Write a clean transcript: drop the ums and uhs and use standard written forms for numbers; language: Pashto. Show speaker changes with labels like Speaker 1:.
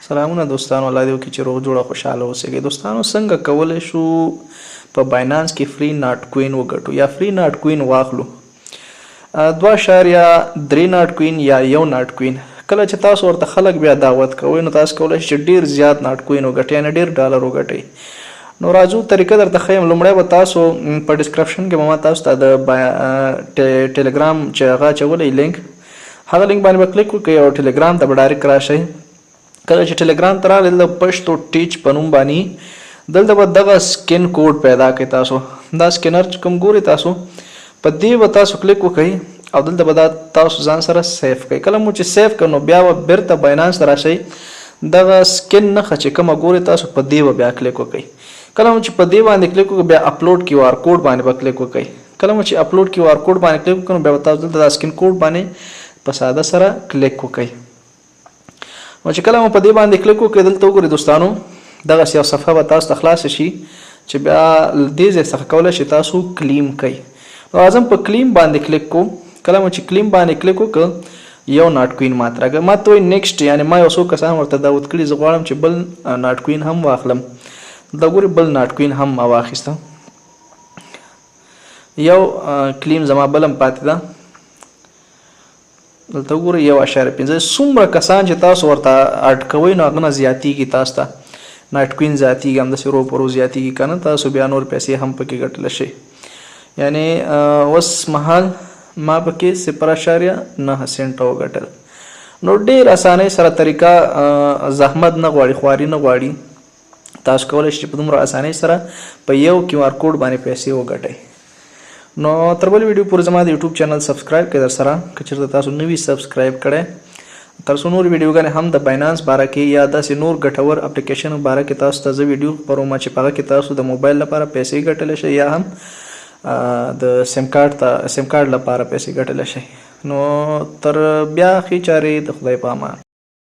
Speaker 1: سلامونه دوستانو، الله دې وکړي چې روغ جوړه خوشاله اوسئ. دوستانو څنګه کولی شو په باینانس کې فري ناٹ کوین وګټو یا فري ناٹ کوین واخلو؟ 2.3 ناٹ کوین یا 1 ناٹ کوین. کله چې تاسو ورته خلک بیا دعوت کوئ نو تاسو کولی شئ چې ډیر زیات ناٹ کوین وګټئ، یعنې ډیر ډالر وګټئ. نو راځو طریقه درته ښیم. لومړی به تاسو په ډسکرپشن کې به ما تاسو ته د ټلګرام چې هغه اچولی لینک، هغه لینک باندې به کلیک وکړئ او ټلګرام ته به ډایرکټ راشئ. کله چې ټلګرام ته راغلئ د پشتو ټیچ په نوم باندې دلته به دغه سکین کوډ پیدا کړئ. تاسو دا سکینر چې کوم ګورئ تاسو په دې به تاسو کلیک وکړئ او دلته به دا تاسو ځان سره سیف کړئ. کله مو چې سیف کړئ نو بیا به بیرته باینانس ته راشئ. دغه سکین نښه چې کومه ګورئ تاسو په دې به بیا کلیک وکړئ. کله مو چې په دې باندې کلیک وکړئ بیا اپلوډ کیو آر کوډ باندې به کلیک وکړئ. کله مو چې اپلوډ کیو آر کوډ باندې کلیک وکړئ نو بیا به تاسو دلته دا سکین کوډ باندې په ساده سره کلیک وکړئ. نو چې کله مو په دې باندې کلیک وکړئ دلته وګورئ دوستانو دغه یو صفحه به تاسو ته خلاصه شي چې بیا دې ځای څخه کولی شئ تاسو کلیم کړئ. نو راځم په کلیم باندې کلیک کوم. کله مو چې کلیم باندې کلیک وکړ 1 ناٹ کوین ماته راکړه. ما ته وایي نیکسټ، یعنې ما یو څو کسان ورته دعوت کړي، زه غواړم چې بل ناٹ کوین هم واخلم. دا ګورئ بل ناٹ کوین هم ما واخیسته. یو کلیم زما بل هم پاتې ده. دلته وګورئ 1.5. څومره کسان چې تاسو ورته اډ کوئ نو هغه نه زیاتېږي، تاسو ته ناٹ کوین زیاتېږي، همداسې ورو په ورو زیاتېږي که نه، تاسو بیا نور پیسې هم پکې ګټلی شئ. یعنې اوس مهال ما پکې 0.9 سنټه وګټل. نو ډېر اسانۍ سره طریقه، زحمت نه غواړي، خواري نه غواړي. تاسو کولی شئ چې په دومره اسانۍ سره په یو کیو آر کوډ باندې پیسې وګټئ. نو تر بلې ویډیو پورې زما د یوټیوب چینل سبسکرایب کړئ در سره که چېرته تاسو نه وي سبسکرایب کړی. تر څو نور ویډیوګانې هم د باینانس باره کې یا داسې نور ګټور اپلیکیشن باره کې تاسو ته زه ویډیو خپروم چې په هغه کې تاسو د موبایل لپاره پیسې ګټلی شئ یا هم د سیم کارت لپاره پیسې ګټلی شئ. نو تر بیا ښې چارې، د خدای په امان.